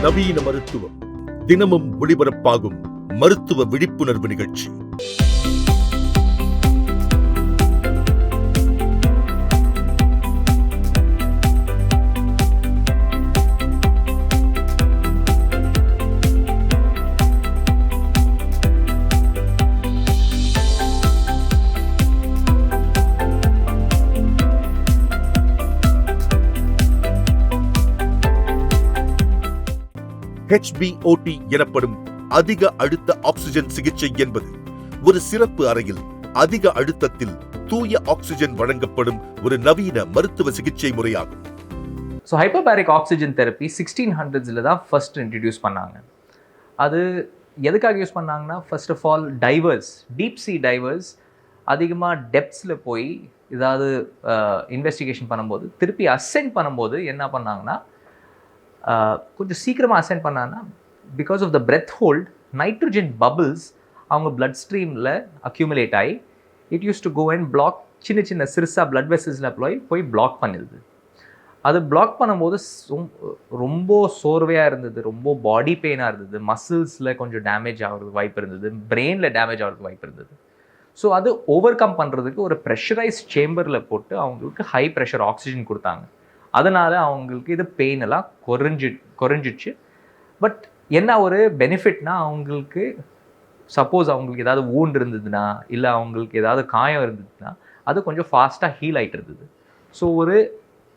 நவீன மருத்துவம் தினமும் ஒளிபரப்பாகும் மருத்துவ விழிப்புணர்வு நிகழ்ச்சி. HBOT எனப்படும் அதிக அழுத்த ஆக்சிஜன் சிகிச்சை என்பது ஒரு சிறப்பு அறையில் அதிக அழுத்தத்தில் தூய ஆக்சிஜன் வழங்கப்படும் ஒரு நவீன மருத்துவ சிகிச்சை முறையாகும். ஸோ ஹைப்பர்பேரிக் ஆக்சிஜன் தெரப்பி 1600s தான் ஃபர்ஸ்ட் இன்ட்ரடியூஸ் பண்ணாங்க. அது எதுக்காக யூஸ் பண்ணாங்கன்னா, first of all divers, deep sea divers அதிகமாக டெப்த்ஸில் போய் ஏதாவது இன்வெஸ்டிகேஷன் பண்ணும்போது திருப்பி அசென்ட் பண்ணும்போது என்ன பண்ணாங்கன்னா, கொஞ்சம் சீக்கிரமாக அசென்ட் பண்ணாங்கன்னா, because of the breath hold nitrogen bubbles அவங்க பிளட் ஸ்ட்ரீமில் அக்யூமுலேட் ஆகி it use to go and block, சின்ன சின்ன சிறுசாக பிளட் வெசல்ஸில் போய் பிளாக் பண்ணிடுது. அது பிளாக் பண்ணும்போது ரொம்ப சோர்வையாக இருந்தது, ரொம்ப பாடி பெயினாக இருந்தது, மசில்ஸில் கொஞ்சம் டேமேஜ் ஆகிறதுக்கு வாய்ப்பு இருந்தது, பிரெயினில் டேமேஜ் ஆகிறதுக்கு வாய்ப்பு இருந்தது. ஸோ அது ஓவர் கம் பண்ணுறதுக்கு ஒரு ப்ரெஷரைஸ் சேம்பரில் போட்டு அவங்களுக்கு ஹை ப்ரெஷர் ஆக்சிஜன் கொடுத்தாங்க. அதனால் அவங்களுக்கு இது பெயின் எல்லாம் குறைஞ்சிச்சு. பட் என்ன ஒரு பெனிஃபிட்னா, அவங்களுக்கு சப்போஸ் அவங்களுக்கு ஏதாவது வூண்ட் இருந்ததுன்னா, இல்லை அவங்களுக்கு ஏதாவது காயம் இருந்ததுன்னா அது கொஞ்சம் ஃபாஸ்ட்டாக ஹீல் ஆகிட்டு இருந்தது. ஸோ ஒரு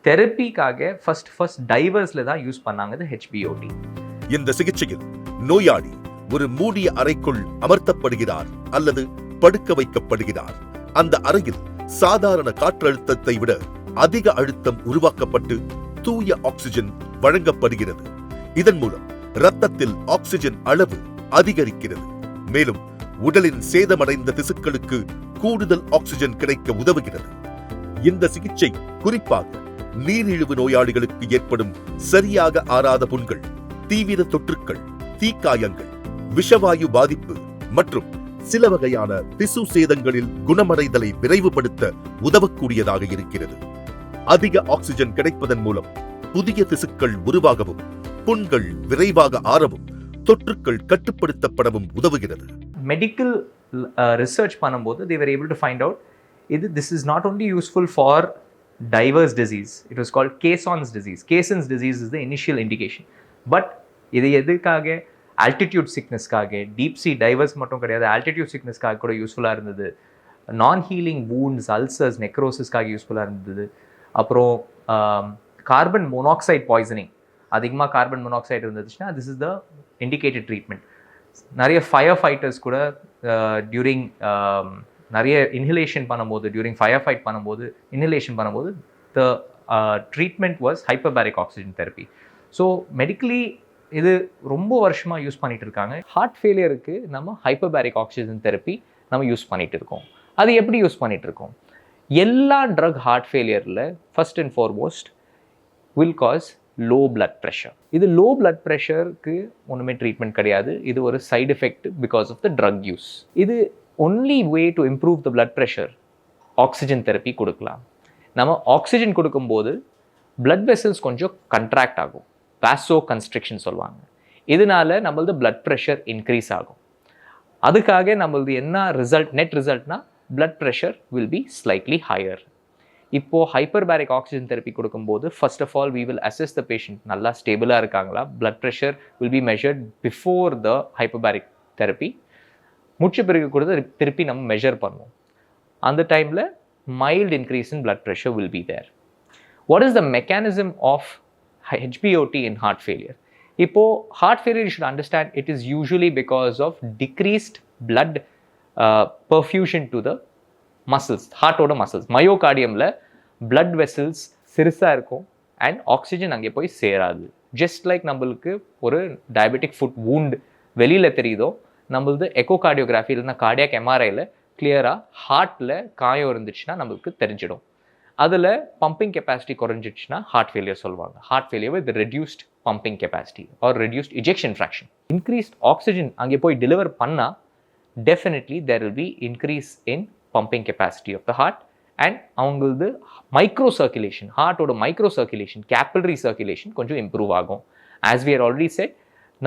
தெரப்பிக்காக ஃபர்ஸ்ட் டைவர்ஸில் தான் யூஸ் பண்ணாங்க இது HBOT. இந்த சிகிச்சையில் நோயாளி ஒரு மூடிய அறைக்குள் அமர்த்தப்படுகிறார் அல்லது படுக்க வைக்கப்படுகிறார். அந்த அறையில் சாதாரண காற்றழுத்தத்தை விட அதிக அழுத்தம் உருவாக்கப்பட்டு தூய ஆக்சிஜன் வழங்கப்படுகிறது. இதன் மூலம் இரத்தத்தில் ஆக்சிஜன் அளவு அதிகரிக்கிறது. மேலும் உடலின் சேதமடைந்த திசுக்களுக்கு கூடுதல் ஆக்சிஜன் கிடைக்க உதவுகிறது. இந்த சிகிச்சை குறிப்பாக நீரிழிவு நோயாளிகளுக்கு ஏற்படும் சரியாக ஆறாத புண்கள், தீவிர தொற்றுக்கள், தீக்காயங்கள், விஷவாயு பாதிப்பு மற்றும் சில வகையான திசு சேதங்களில் குணமடைதலை விரைவுபடுத்த உதவக்கூடியதாக இருக்கிறது. அதிக ஆக்சிஜன் கிடைப்பதன் மூலம் புதிய திசுக்கள் உருவாகவும், புண்கள் விரைவாக ஆறவும், தொற்றுக்கள் கட்டுப்படுத்தப்படவும் உதவுகிறது. மெடிக்கல் ரிசர்ச் பண்ணும்போது they were able to find out this is not only useful for diverse disease, it was called Caisson's disease. Caisson's disease is the initial indication. But இது எதுக்காக, ஆல்டிடியூட் சிக்னஸ்க்காக, டீப் சி டைவர்ஸ் மட்டும் கிடையாது, altitude சிக்னஸ்க்காக கூட யூஸ்ஃபுல்லாக இருந்தது. நான் healing wounds, ulcers, நெக்ரோசிஸ்க்காக யூஸ்ஃபுல்லாக இருந்தது. அப்புறம் கார்பன் மோனாக்சைடு பாய்சனிங், அதிகமாக கார்பன் மோனாக்சைடு இருந்துச்சுன்னா this is the indicated treatment. நிறைய ஃபயர் ஃபைட்டர்ஸ் கூட டியூரிங் நிறைய இன்ஹிலேஷன் பண்ணும்போது, டியூரிங் ஃபயர் ஃபைட் பண்ணும்போது இன்ஹிலேஷன் பண்ணும்போது the treatment was hyperbaric oxygen therapy. So medically இது ரொம்ப வருஷமாக யூஸ் பண்ணிட்டு இருக்காங்க. ஹார்ட் ஃபெயிலியருக்கு நம்ம ஹைப்பர்பேரிக் ஆக்சிஜன் தெரப்பி நம்ம யூஸ் பண்ணிட்டு இருக்கோம். அது எப்படி யூஸ் பண்ணிட்டு இருக்கோம்? எல்லா ட்ரக் ஹார்ட் ஃபெயிலியரில் first and foremost will cause low blood pressure. இது லோ பிளட் ப்ரெஷருக்கு ஒன்றுமே ட்ரீட்மெண்ட் கிடையாது. இது ஒரு side effect because of the drug use. இது only way to improve the blood pressure oxygen therapy கொடுக்கலாம். நம்ம ஆக்சிஜன் கொடுக்கும்போது பிளட் வெசல்ஸ் கொஞ்சம் கண்ட்ராக்ட் ஆகும், வாசோ கன்ஸ்ட்ரிக்ஷன் சொல்லுவாங்க. இதனால நம்மளது பிளட் ப்ரெஷர் இன்க்ரீஸ் ஆகும். அதுக்காக நம்மளது என்ன ரிசல்ட், நெட் ரிசல்ட்னா blood pressure will be slightly higher. இப்போ ஹைப்பர்பேரிக் ஆக்சிஜன் தெரப்பி கொடுக்கும்போது first of all we will assess the patient நல்லா ஸ்டேபிளாக இருக்காங்களா. blood pressure will be measured before the hyperbaric therapy. முடிச்ச பிறகு கூட திருப்பி நம்ம மெஷர் பண்ணுவோம். அந்த டைமில் mild increase in blood pressure will be there. What is the mechanism of HBOT in heart failure? இப்போ heart failure you should understand it is usually because of decreased blood perfusion to the muscles, ஹார்ட்டோட muscles. மயோகார்டியமில் blood vessels சிறுசாக இருக்கும் and oxygen அங்கே போய் சேராது. Just like நம்மளுக்கு ஒரு டயபெட்டிக் ஃபுட் வூண்ட் வெளியில் தெரியுதோ, நம்மளது எக்கோகார்டியோகிராஃபி இல்லைன்னா கார்டியாக் எம்ஆர்ஐயில் கிளியராக ஹார்ட்டில் காயம் இருந்துச்சுன்னா நம்மளுக்கு தெரிஞ்சிடும். அதில் பம்பிங் கெப்பாசிட்டி குறைஞ்சிடுச்சுன்னா ஹார்ட் ஃபெயிலியர் சொல்லுவாங்க. Heart failure with reduced pumping capacity or reduced ejection fraction. Increased oxygen அங்கே போய் டெலிவர் பண்ணால் definitely there will be increase in pumping capacity of the heart and அவங்களது மைக்ரோ சர்க்குலேஷன், ஹார்ட்டோட micro circulation, capillary circulation கொஞ்சம் improve ஆகும். As we are already said,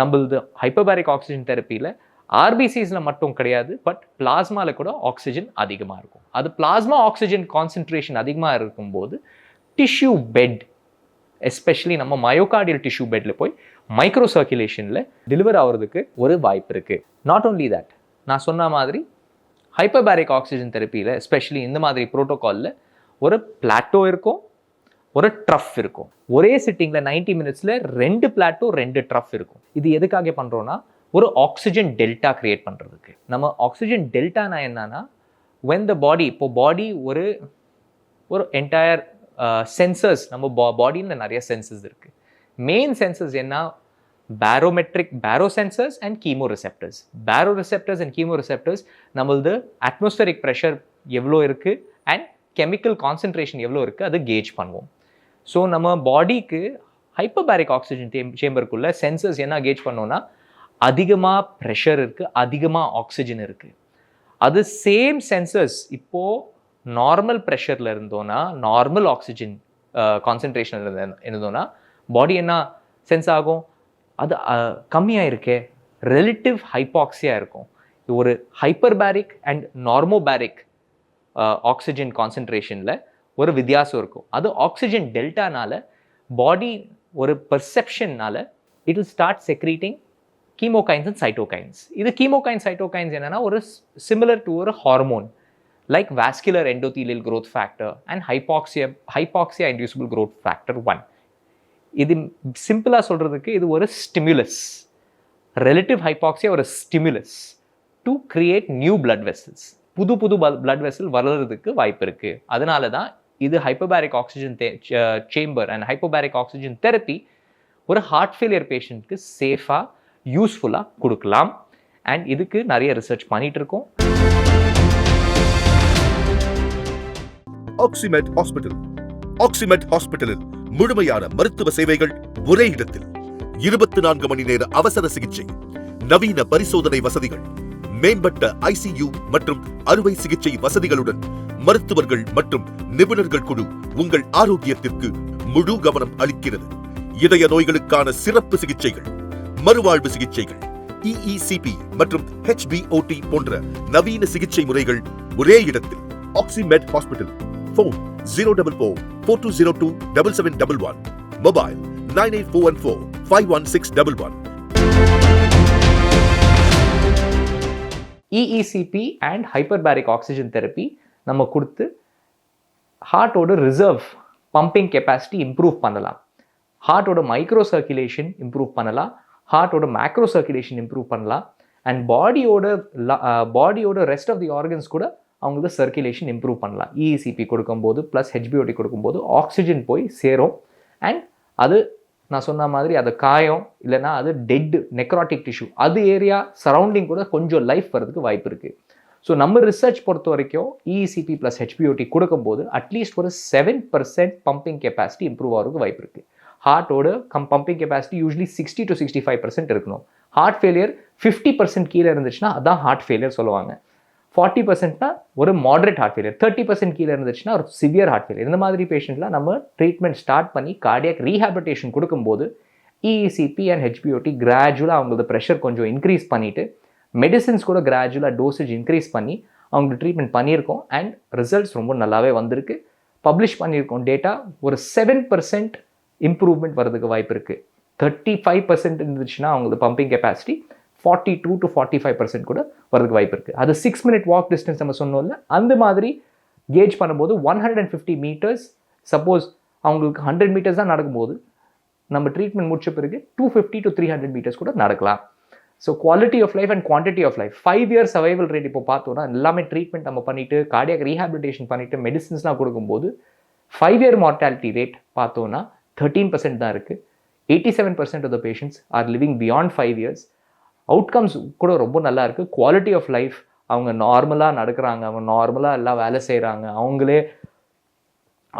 நம்மளது hypobaric oxygen தெரப்பியில் ஆர்பிசிஸில் மட்டும் கிடையாது, பட் பிளாஸ்மாவில் கூட ஆக்சிஜன் அதிகமாக இருக்கும். அது பிளாஸ்மா ஆக்சிஜன் கான்சன்ட்ரேஷன் அதிகமாக இருக்கும்போது டிஷ்யூ பெட், எஸ்பெஷலி நம்ம மயோகார்டியல் டிஷ்யூ பெட்டில் போய் மைக்ரோ சர்க்குலேஷனில் டெலிவர் ஆகிறதுக்கு ஒரு வாய்ப்பு இருக்குது. நாட் ஓன்லி தட், நான் சொன்ன மாதிரி ஹைப்போபாரிக் ஆக்சிஜன் தெரப்பியில் எஸ்பெஷலி இந்த மாதிரி ப்ரோட்டோகாலில் ஒரு பிளாட்டோ இருக்கும், ஒரு ட்ரஃப் இருக்கும். ஒரே சிட்டிங்கில் 90 மினிட்ஸில் 2 பிளாட்டோ 2 ட்ரஃப் இருக்கும். இது எதுக்காக பண்ணுறோன்னா ஒரு ஆக்சிஜன் டெல்டா கிரியேட் பண்ணுறதுக்கு. நம்ம ஆக்சிஜன் டெல்டானா என்னன்னா, when the body, இப்போ பாடி ஒரு என்டையர் சென்சர்ஸ், நம்ம பாடியில் நிறைய சென்சஸ் இருக்குது. மெயின் சென்சஸ் என்ன? Barometric barosensors and chemoreceptors. Baroreceptors and chemoreceptors நம்மளது அட்மாஸ்பரிக் ப்ரெஷர் எவ்வளோ இருக்குது அண்ட் கெமிக்கல் கான்சன்ட்ரேஷன் எவ்வளோ இருக்குது அது கேஜ் பண்ணுவோம். ஸோ நம்ம பாடிக்கு ஹைப்போபாரிக் ஆக்சிஜன் சேம்பருக்குள்ளே சென்சர்ஸ் என்ன கேஜ் பண்ணோன்னா, அதிகமாக ப்ரெஷர் இருக்குது, அதிகமாக ஆக்சிஜன் இருக்குது. அது சேம் சென்சர்ஸ் இப்போது நார்மல் ப்ரெஷரில் இருந்தோன்னா, நார்மல் ஆக்சிஜன் கான்சன்ட்ரேஷன் இருந்தோன்னா பாடி என்ன சென்ஸ் ஆகும்? அது கம்மியாக இருக்கே, ரிலேட்டிவ் ஹைப்பாக்சியா இருக்கும். ஒரு ஹைப்பர்பேரிக் அண்ட் நார்மோபேரிக் ஆக்சிஜன் கான்சன்ட்ரேஷனில் ஒரு வித்தியாசம் இருக்கும். அது ஆக்சிஜன் டெல்டானால பாடி ஒரு பெர்செப்ஷன்னால it will start secreting chemokines and cytokines. இது கீமோகைன்ஸ் சைட்டோகைன்ஸ் என்னன்னா ஒரு சிமிலர் டு ஒரு hormone like vascular endothelial growth factor and hypoxia inducible growth factor 1. இது சிம்பிளாக சொல்கிறதுக்கு இது ஒரு ஸ்டிமுலஸ். ரிலேட்டிவ் ஹைபாக்சியா ஒரு stimulus to create new blood vessels. புது பிளட் வெசல் வளர்கிறதுக்கு வாய்ப்பு இருக்குது. அதனால தான் இது hypobaric oxygen chamber and hypobaric oxygen therapy ஒரு ஹார்ட் ஃபெயிலியர் பேஷண்ட்க்கு சேஃபாக யூஸ்ஃபுல்லாக கொடுக்கலாம். அண்ட் இதுக்கு நிறைய ரிசர்ச் பண்ணிட்டு இருக்கோம். ஆக்சிமெட் ஹாஸ்பிட்டல். ஆக்சிமெட் ஹாஸ்பிட்டலில் முழுமையான மருத்துவ சேவைகள் ஒரே இடத்தில். 24 மணி நேர அவசர சிகிச்சை, நவீன பரிசோதனை வசதிகள், மேம்பட்ட ICU மற்றும் அறுவை சிகிச்சை வசதிகளுடன் மருத்துவர்கள் மற்றும் நிபுணர்கள் குழு உங்கள் ஆரோக்கியத்திற்கு முழு கவனம் அளிக்கிறது. இதய நோய்களுக்கான சிறப்பு சிகிச்சைகள், மறுவாழ்வு சிகிச்சைகள், EECP மற்றும் HBOT போன்ற நவீன சிகிச்சை முறைகள் ஒரே இடத்தில். Oximed hospital. Phone 044-4202-7711. Mobile 98414-51611. EECP and hyperbaric oxygen therapy நம்ம கொடுத்து ஹார்ட்டோட ரிசர்வ் பம்பிங் கெப்பாசிட்டி இம்ப்ரூவ் பண்ணலாம், ஹார்ட்டோட மைக்ரோ சர்க்குலேஷன் இம்ப்ரூவ் பண்ணலாம், ஹார்ட்டோட மேக்ரோ சர்க்குலேஷன் இம்ப்ரூவ் பண்ணலாம், அண்ட் பாடியோட ரெஸ்ட் ஆஃப் தி ஆர்கன்ஸ் கூட அவங்களுக்கு சர்க்குலேஷன் இம்ப்ரூவ் பண்ணலாம். EECP கொடுக்கும்போது ப்ளஸ் HBOT கொடுக்கும்போது ஆக்சிஜன் போய் சேரும். அண்ட் அது நான் சொன்ன மாதிரி அது காயம் இல்லைன்னா அது டெட் நெக்ராட்டிக் டிஷ்யூ, அது ஏரியா சரௌண்டிங் கூட கொஞ்சம் லைஃப் வரதுக்கு வாய்ப்பு இருக்குது. ஸோ நம்ம ரிசர்ச் பொறுத்த வரைக்கும் EECP ப்ளஸ் HBOT கொடுக்கும்போது அட்லீஸ்ட் ஒரு 7% பம்பிங் கெப்பாசிட்டி இம்ப்ரூவ் ஆகிறதுக்கு வாய்ப்பு இருக்குது. ஹார்ட்டோட பம்பிங் கெப்பாசிட்டி யூஸ்வலி 60 to 65% இருக்கணும். ஹார்ட் ஃபெயிலியர் 50% கீழே இருந்துச்சுன்னா அதான் ஹார்ட் ஃபெயிலியர் சொல்லுவாங்க. 40%னா ஒரு மாடரேட் ஹார்ட் ஃபெயிலியர், 30% கீழே இருந்துச்சுன்னா ஒரு சிவியர் ஹார்ட் ஃபெயிலியர். இந்த மாதிரி பேஷண்ட்லாம் நம்ம ட்ரீட்மெண்ட் ஸ்டார்ட் பண்ணி கார்டியாக் ரீஹாபிலிட்டேஷன் கொடுக்கும்போது EECP அண்ட் HBOT கிராஜுவலாக அவங்களோட ப்ரெஷர் கொஞ்சம் இன்க்ரீஸ் பண்ணிவிட்டு மெடிசின்ஸ் கூட கிராஜுவலாக டோசேஜ் இன்க்ரீஸ் பண்ணி அவங்களுக்கு ட்ரீட்மெண்ட் பண்ணியிருக்கோம். அண்ட் ரிசல்ட்ஸ் ரொம்ப நல்லாவே வந்திருக்கு. பப்ளிஷ் பண்ணியிருக்கோம் டேட்டா. ஒரு 7% இம்ப்ரூவ்மெண்ட் வரதுக்கு வாய்ப்பு இருக்குது. 35% இருந்துச்சுன்னா அவங்களுக்கு பம்பிங் கெப்பாசிட்டி 42 to 45% கூட வரதுக்கு வாய்ப்பு இருக்குது. அது 6 minute வாக் டிஸ்டன்ஸ் நம்ம சொன்னோம்ல, அந்த மாதிரி கேஜ் பண்ணும்போது 150 meters, சப்போஸ் அவங்களுக்கு 100 meters தான் நடக்கும்போது நம்ம ட்ரீட்மெண்ட் முடிச்ச பிறகு 250 to 300 meters கூட நடக்கலாம். So quality of life and quantity of life 5 year survival rate இப்போ பார்த்தோன்னா எல்லாமே ட்ரீட்மெண்ட் நம்ம பண்ணிவிட்டு கார்டியாக் ரீஹாபிலிட்டேஷன் பண்ணிவிட்டு மெடிசின்ஸ்லாம் கொடுக்கும்போது 5 year மார்டாலிட்டி ரேட் பார்த்தோன்னா 13% தான் இருக்குது. 87% of the patients are living beyond 5 years. Outcomes கூட ரொம்ப நல்லா இருக்குது. குவாலிட்டி ஆஃப் லைஃப், அவங்க நார்மலாக நடக்கிறாங்க, அவங்க நார்மலாக எல்லாம் வேலை செய்கிறாங்க,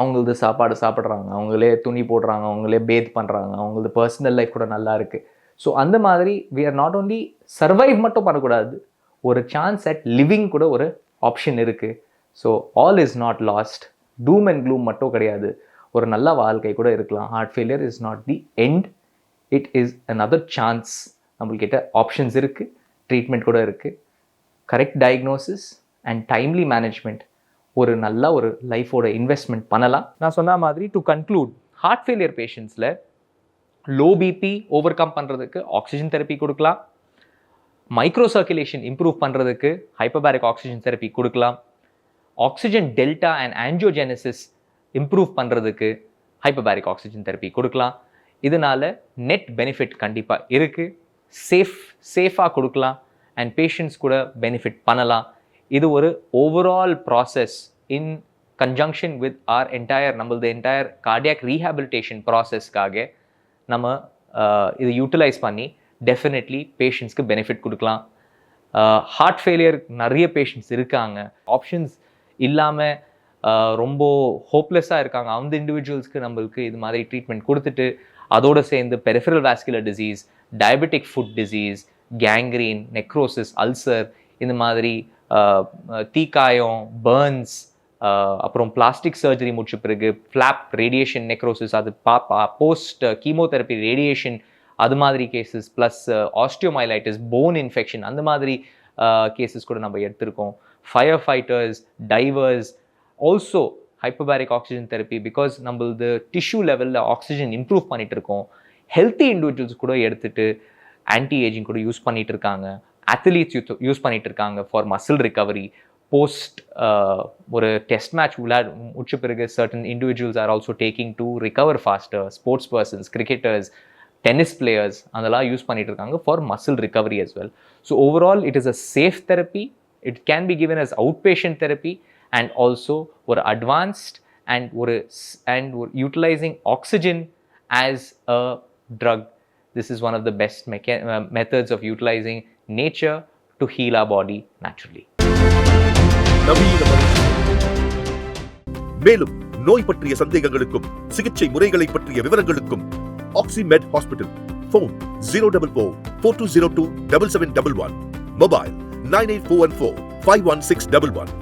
அவங்களது சாப்பாடு சாப்பிட்றாங்க, அவங்களே துணி போடுறாங்க, அவங்களே பேத் பண்ணுறாங்க, அவங்களது பர்சனல் லைஃப் கூட நல்லா இருக்குது. ஸோ அந்த மாதிரி we are not only survive மட்டும் பண்ணக்கூடாது, ஒரு சான்ஸ் அட் லிவிங் கூட ஒரு ஆப்ஷன் இருக்குது. So all is not lost. Doom and gloom மட்டும் கிடையாது, ஒரு நல்ல வாழ்க்கை கூட இருக்கலாம். Heart failure is not the end. It is another chance. நம்மள்கிட்ட ஆப்ஷன்ஸ் இருக்குது, ட்ரீட்மெண்ட் கூட இருக்குது. Correct diagnosis and timely management ஒரு நல்ல ஒரு லைஃபோட இன்வெஸ்ட்மெண்ட் பண்ணலாம். நான் சொன்ன மாதிரி டு கன்க்ளூட், ஹார்ட் ஃபெயிலியர் பேஷண்ட்ஸில் லோ பிபி ஓவர் கம் பண்ணுறதுக்கு ஆக்சிஜன் தெரப்பி கொடுக்கலாம். மைக்ரோ சர்க்குலேஷன் இம்ப்ரூவ் பண்ணுறதுக்கு ஹைப்பர்பாரிக் ஆக்சிஜன் தெரப்பி கொடுக்கலாம். ஆக்சிஜன் டெல்டா அண்ட் ஆன்ஜியோஜெனசிஸ் இம்ப்ரூவ் பண்ணுறதுக்கு ஹைப்பர்பாரிக் ஆக்சிஜன் தெரப்பி கொடுக்கலாம். இதனால நெட் பெனிஃபிட் கண்டிப்பாக இருக்குது. சேஃபாக கொடுக்கலாம் அண்ட் பேஷண்ட்ஸ் கூட பெனிஃபிட் பண்ணலாம். இது ஒரு overall process in conjunction with நம்மளது என்டையர் கார்டியாக் ரீஹாபிலிட்டேஷன் ப்ராசஸ்க்காக நம்ம இதை யூட்டிலைஸ் பண்ணி டெஃபினெட்லி பேஷண்ட்ஸ்க்கு பெனிஃபிட் கொடுக்கலாம். ஹார்ட் ஃபெயிலியர் நிறைய பேஷண்ட்ஸ் இருக்காங்க, ஆப்ஷன்ஸ் இல்லாமல் ரொம்ப ஹோப்லெஸ்ஸாக இருக்காங்க. அந்த இண்டிவிஜுவல்ஸ்க்கு நம்மளுக்கு இது மாதிரி ட்ரீட்மெண்ட் கொடுத்துட்டு அதோடு சேர்ந்து peripheral vascular disease, diabetic foot disease, gangrene, necrosis, ulcer, இந்த மாதிரி தீக்காயம், பர்ன்ஸ், அப்புறம் பிளாஸ்டிக் சர்ஜரி முடிச்ச பிறகு ஃப்ளாப் ரேடியேஷன் நெக்ரோசிஸ், அது போஸ்ட் கீமோதெரப்பி ரேடியேஷன், அது மாதிரி cases, plus osteomyelitis, bone infection, அந்த மாதிரி கேசஸ் கூட நம்ம எடுத்திருக்கோம். Fire fighters, divers, also hyperbaric oxygen therapy, because நம்மளது டிஷ்யூ லெவலில் ஆக்சிஜன் இம்ப்ரூவ் பண்ணிட்டு இருக்கோம். ஹெல்த்தி இண்டிவிஜுவல்ஸ் கூட எடுத்துட்டு ஆன்டி ஏஜிங் கூட யூஸ் பண்ணிட்டு இருக்காங்க. அத்லீட்ஸ் யூஸ் பண்ணிட்டு இருக்காங்க ஃபார் மசில் ரிகவரி. போஸ்ட் ஒரு டெஸ்ட் மேட்ச் முடிச்ச பிறகு certain individuals are also taking to recover faster. Sports persons, cricketers, tennis players அதெல்லாம் யூஸ் பண்ணிட்டு இருக்காங்க for muscle recovery as well. So overall it is a safe therapy. It can be given as outpatient therapy and also ஒரு advanced and utilizing oxygen as a drug. This is one of the best methods of utilizing nature to heal our body naturally. மேலும் நோய் பற்றிய சந்தேகங்களுக்கும் சிகிச்சை முறைகளை பற்றிய விவரங்களுக்கும் ஆக்சிமெட் hospital. Phone 044-4202-7711. Mobile 9841451611.